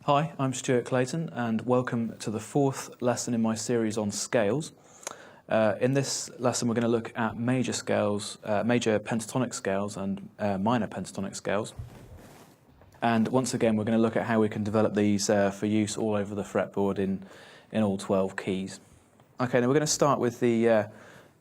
Hi, I'm Stuart Clayton and welcome to the fourth lesson in my series on scales. In this lesson we're going to look at major scales, major pentatonic scales and minor pentatonic scales. And once again we're going to look at how we can develop these for use all over the fretboard in all 12 keys. Okay, now we're going to start with the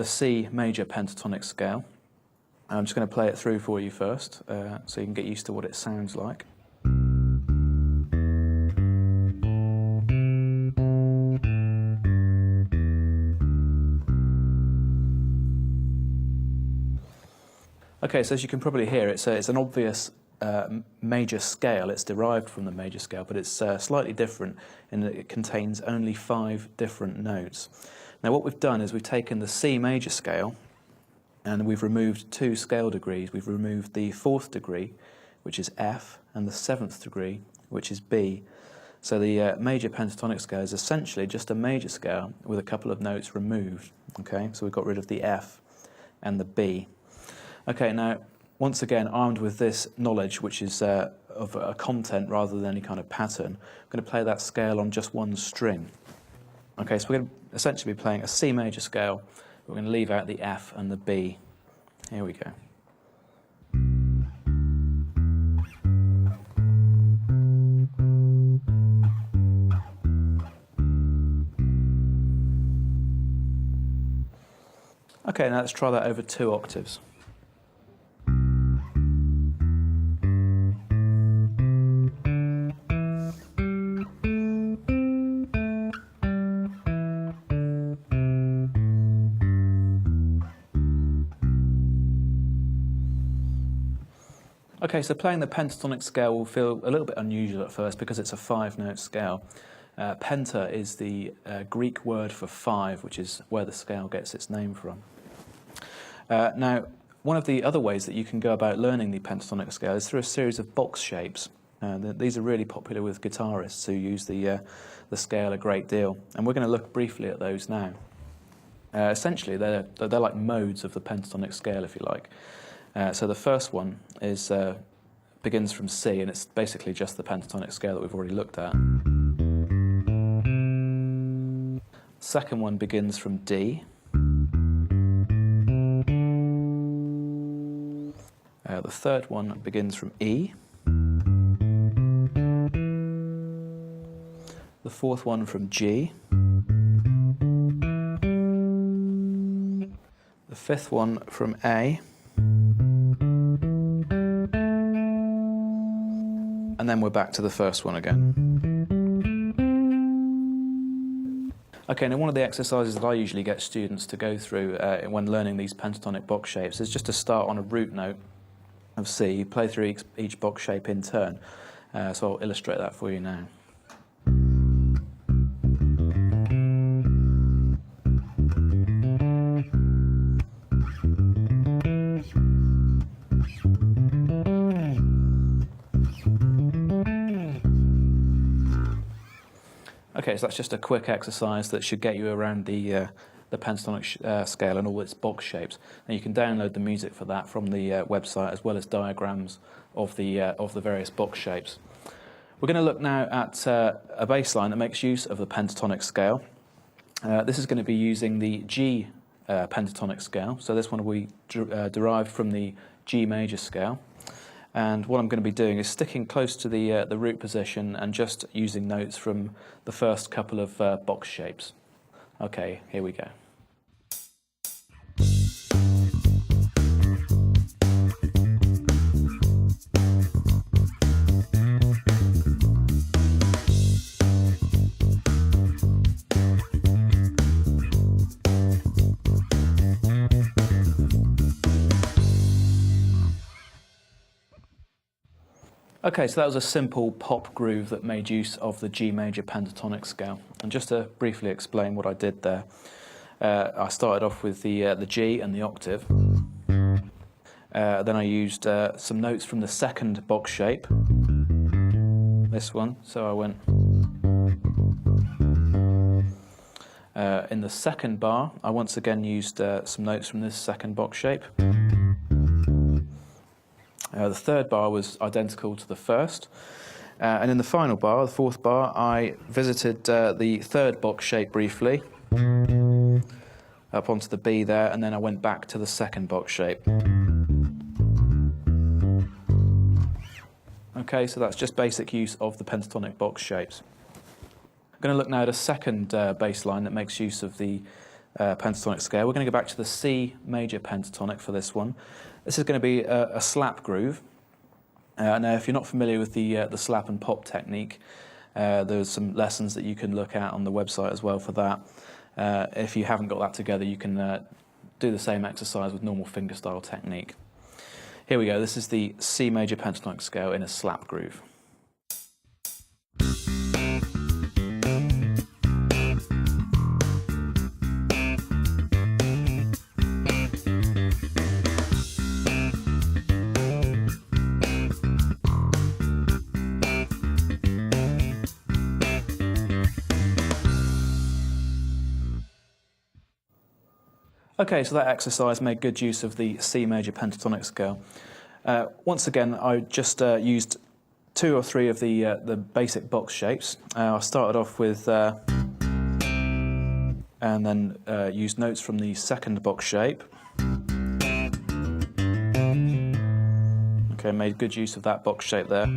C major pentatonic scale. I'm just going to play it through for you first so you can get used to what it sounds like. Okay, so as you can probably hear, it's an obvious major scale. It's derived from the major scale, but it's slightly different in that it contains only 5 different notes. Now what we've done is we've taken the C major scale and we've removed 2 scale degrees. We've removed the 4th degree, which is F, and the 7th degree, which is B. So the major pentatonic scale is essentially just a major scale with a couple of notes removed. Okay, so we've got rid of the F and the B. Okay, now, once again, armed with this knowledge, which is of a content rather than any kind of pattern, I'm going to play that scale on just one string. Okay, so we're going to essentially be playing a C major scale. We're going to leave out the F and the B. Here we go. Okay, now let's try that over 2 octaves. Okay, so playing the pentatonic scale will feel a little bit unusual at first because it's a 5-note scale. Penta is the Greek word for 5, which is where the scale gets its name from. Now, one of the other ways that you can go about learning the pentatonic scale is through a series of box shapes. These are really popular with guitarists who use the scale a great deal, and we're going to look briefly at those now. Essentially, they're like modes of the pentatonic scale, if you like. So the first one is begins from C, and it's basically just the pentatonic scale that we've already looked at. Second one begins from D. The third one begins from E. The fourth one from G. The fifth one from A. And then we're back to the first one again. Okay, now one of the exercises that I usually get students to go through when learning these pentatonic box shapes is just to start on a root note of C. You play through each box shape in turn. So I'll illustrate that for you now. Okay, so that's just a quick exercise that should get you around the pentatonic scale and all its box shapes. And you can download the music for that from the website, as well as diagrams of the various box shapes. We're going to look now at a bass line that makes use of the pentatonic scale. This is going to be using the G pentatonic scale. So this one will be derived from the G major scale. And what I'm going to be doing is sticking close to the root position and just using notes from the first couple of box shapes. Okay, here we go. Okay, so that was a simple pop groove that made use of the G major pentatonic scale. And just to briefly explain what I did there, I started off with the G and the octave. Then I used some notes from the second box shape, this one. So I went in the second bar. I once again used some notes from this second box shape. The third bar was identical to the first, And in the final bar, the fourth bar, I visited the third box shape briefly, up onto the B there, and then I went back to the second box shape. Okay, so that's just basic use of the pentatonic box shapes. I'm going to look now at a second bass line that makes use of the pentatonic scale. We're going to go back to the C major pentatonic for this one. This is going to be a slap groove. Now, if you're not familiar with the slap and pop technique, there's some lessons that you can look at on the website as well for that. If you haven't got that together, you can do the same exercise with normal fingerstyle technique. Here we go. This is the C major pentatonic scale in a slap groove. Okay, so that exercise made good use of the C major pentatonic scale. Once again, I just used 2 or 3 of the basic box shapes. I started off with, and then used notes from the second box shape. Okay, made good use of that box shape there.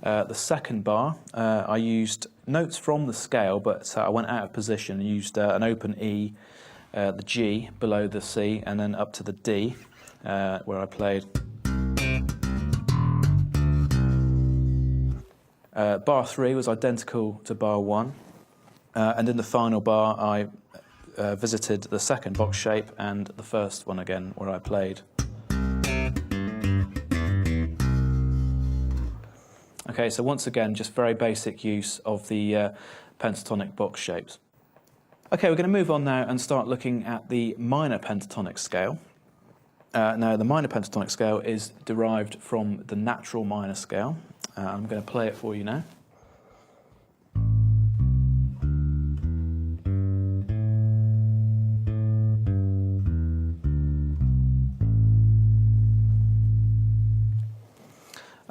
The second bar, I used notes from the scale, but I went out of position and used an open E, the G below the C, and then up to the D, where I played. Bar 3 was identical to bar 1, and in the final bar I visited the second box shape and the first one again, where I played. Okay, so once again, just very basic use of the pentatonic box shapes. Okay, we're going to move on now and start looking at the minor pentatonic scale. Now, the minor pentatonic scale is derived from the natural minor scale. I'm going to play it for you now.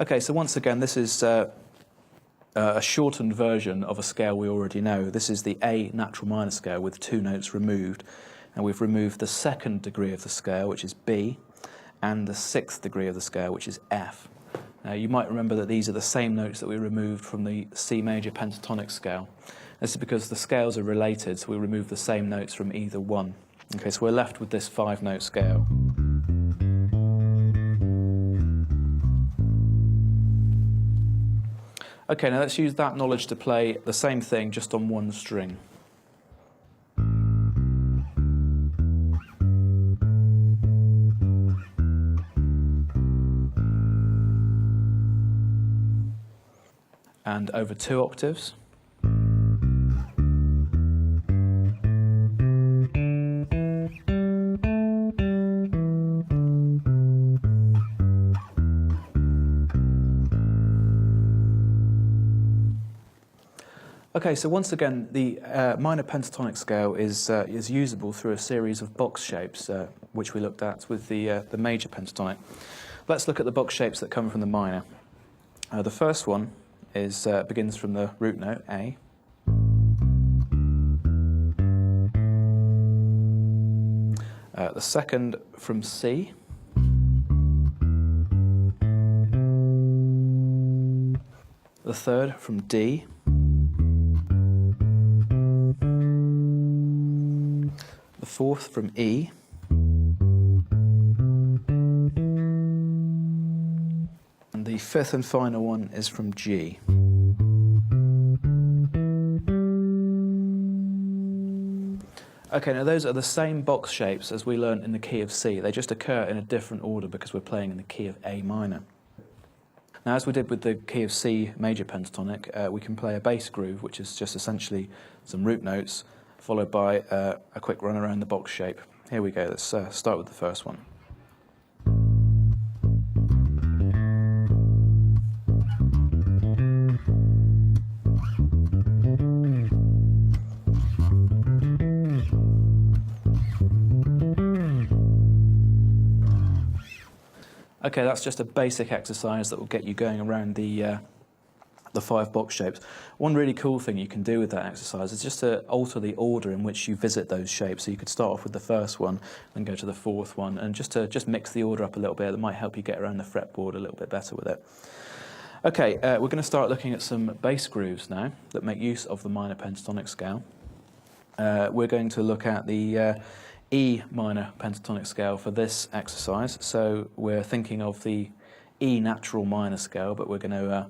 Okay, so once again, this is a shortened version of a scale we already know. This is the A natural minor scale with 2 notes removed, and we've removed the 2nd degree of the scale, which is B, and the 6th degree of the scale, which is F. Now, you might remember that these are the same notes that we removed from the C major pentatonic scale. This is because the scales are related, so we remove the same notes from either one. Okay, so we're left with this 5-note scale. Okay, now let's use that knowledge to play the same thing just on one string. And over 2 octaves. Okay, so once again, the minor pentatonic scale is usable through a series of box shapes, which we looked at with the major pentatonic. Let's look at the box shapes that come from the minor. The first one is begins from the root note A. The second from C. The third from D. The fourth from E. And the fifth and final one is from G. Okay, now those are the same box shapes as we learned in the key of C. They just occur in a different order because we're playing in the key of A minor. Now, as we did with the key of C major pentatonic, we can play a bass groove, which is just essentially some root notes, followed by a quick run around the box shape. Here we go, let's start with the first one. Okay, that's just a basic exercise that will get you going around the 5 box shapes. One really cool thing you can do with that exercise is just to alter the order in which you visit those shapes. So you could start off with the first one and go to the fourth one, and just mix the order up a little bit. That might help you get around the fretboard a little bit better with it. Okay, we're going to start looking at some bass grooves now that make use of the minor pentatonic scale. We're going to look at the E minor pentatonic scale for this exercise. So we're thinking of the E natural minor scale, but we're going to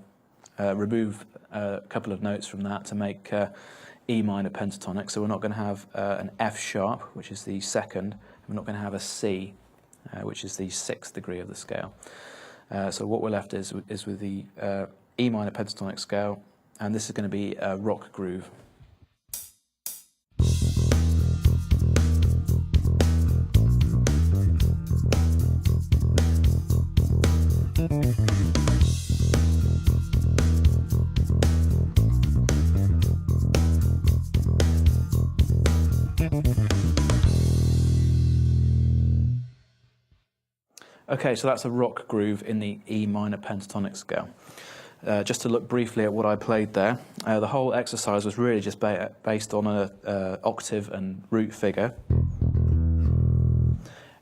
remove a couple of notes from that to make E minor pentatonic. So we're not going to have an F sharp, which is the second. We're not going to have a C, which is the 6th degree of the scale. So what we're left is with the E minor pentatonic scale, and this is going to be a rock groove. Okay, so that's a rock groove in the E minor pentatonic scale. Just to look briefly at what I played there, the whole exercise was really just based on an octave and root figure.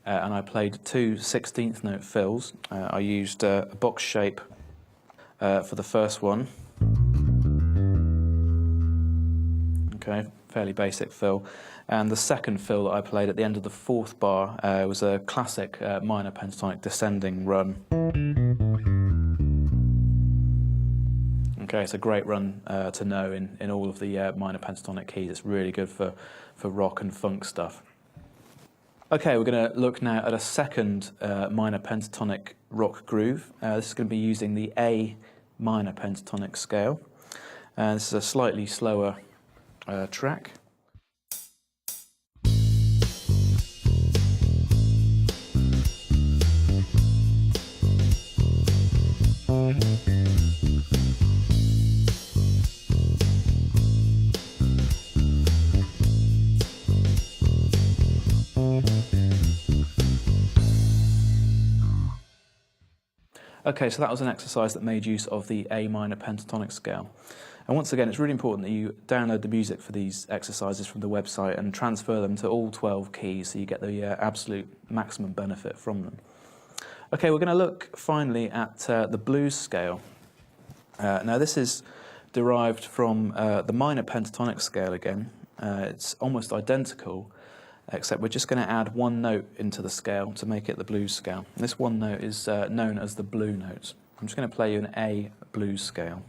And I played 2 16th note fills. I used a box shape for the first one. Okay, fairly basic fill. And the second fill that I played at the end of the 4th bar was a classic minor pentatonic descending run. Okay, it's a great run to know in all of the minor pentatonic keys. It's really good for rock and funk stuff. Okay, we're going to look now at a second minor pentatonic rock groove. This is going to be using the A minor pentatonic scale. This is a slightly slower track. Okay, so that was an exercise that made use of the A minor pentatonic scale. And once again, it's really important that you download the music for these exercises from the website and transfer them to all 12 keys so you get the absolute maximum benefit from them. Okay, we're going to look finally at the blues scale. Now this is derived from the minor pentatonic scale again. It's almost identical, except we're just going to add one note into the scale to make it the blues scale. And this one note is known as the blue note. I'm just going to play you an A blues scale.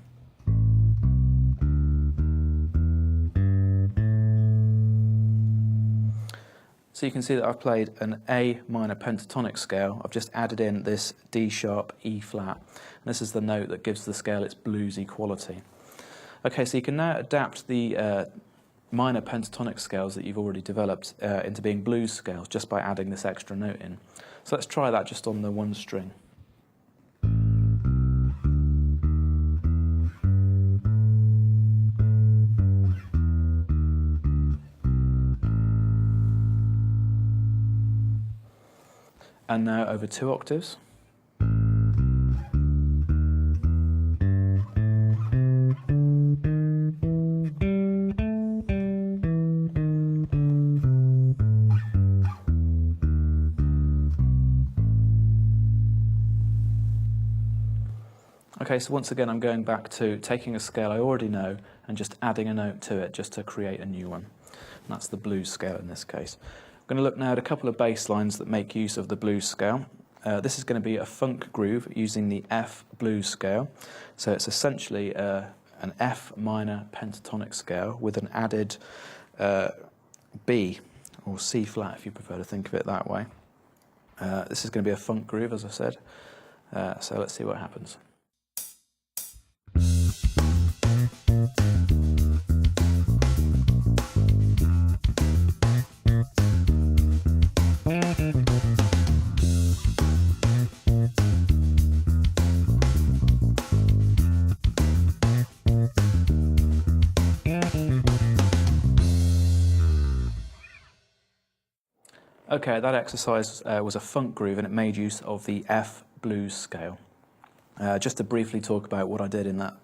So you can see that I've played an A minor pentatonic scale. I've just added in this D sharp E flat. And this is the note that gives the scale its bluesy quality. Okay, so you can now adapt the minor pentatonic scales that you've already developed into being blues scales just by adding this extra note in. So let's try that just on the one string. And now over 2 octaves. Okay, so once again I'm going back to taking a scale I already know and just adding a note to it just to create a new one. And that's the blues scale in this case. I'm going to look now at a couple of bass lines that make use of the blues scale. This is going to be a funk groove using the F blues scale. So it's essentially an F minor pentatonic scale with an added B, or C flat if you prefer to think of it that way. This is going to be a funk groove, as I said. So let's see what happens. Okay, that exercise was a funk groove and it made use of the F blues scale. Just to briefly talk about what I did in that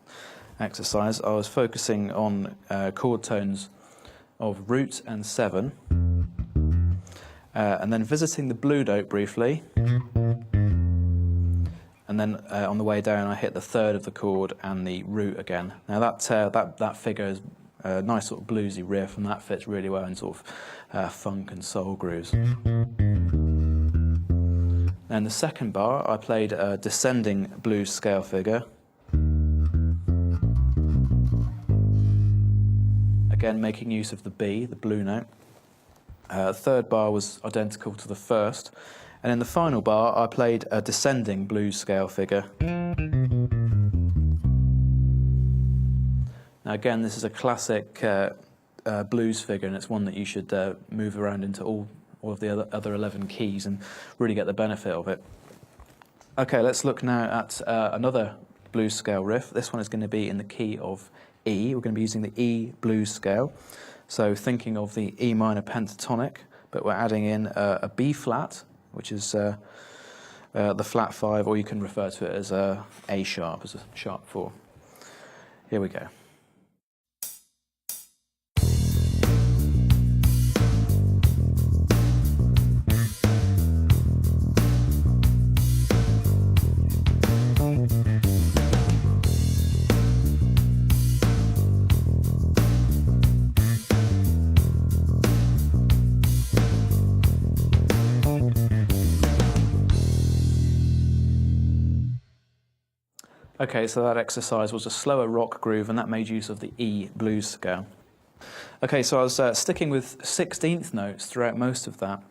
exercise, I was focusing on chord tones of root and 7, and then visiting the blue note briefly, and then on the way down I hit the third of the chord and the root again. Now that figure is a nice sort of bluesy riff, and that fits really well in sort of funk and soul grooves. And the second bar I played a descending blues scale figure, again making use of the B, the blue note. The third bar was identical to the first, and in the final bar I played a descending blues scale figure. Now again, this is a classic blues figure, and it's one that you should move around into all of the other 11 keys and really get the benefit of it. Okay, let's look now at another blues scale riff. This one is going to be in the key of E. We're going to be using the E blues scale. So thinking of the E minor pentatonic, but we're adding in a B flat, which is the flat 5, or you can refer to it as A sharp, as a sharp 4. Here we go. Okay, so that exercise was a slower rock groove, and that made use of the E blues scale. Okay, so I was sticking with 16th notes throughout most of that,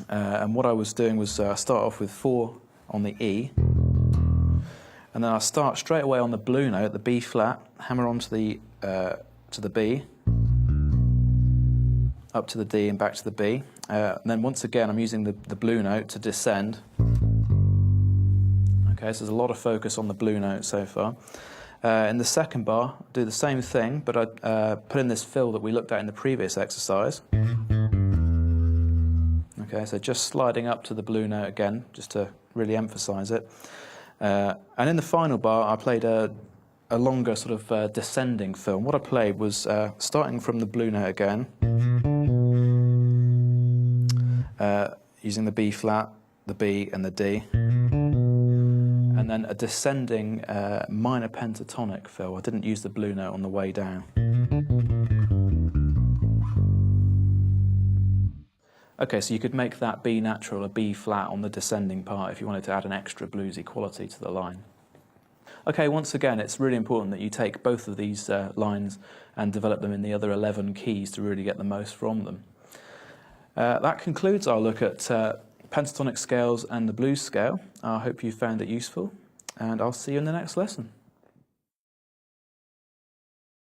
and what I was doing was start off with 4 on the E, and then I start straight away on the blue note, the B flat, hammer on to the B, up to the D and back to the B, and then once again I'm using the blue note to descend. Okay, so there's a lot of focus on the blue note so far. In the second bar, I do the same thing, but I put in this fill that we looked at in the previous exercise. Okay, so just sliding up to the blue note again, just to really emphasize it. And in the final bar, I played a longer sort of descending fill. And what I played was starting from the blue note again, using the B flat, the B and the D. And then a descending minor pentatonic fill. I didn't use the blue note on the way down. Okay, so you could make that B natural a B flat on the descending part if you wanted to add an extra bluesy quality to the line. Okay, once again, it's really important that you take both of these lines and develop them in the other 11 keys to really get the most from them. That concludes our look at pentatonic scales and the blues scale. I hope you found it useful, and I'll see you in the next lesson.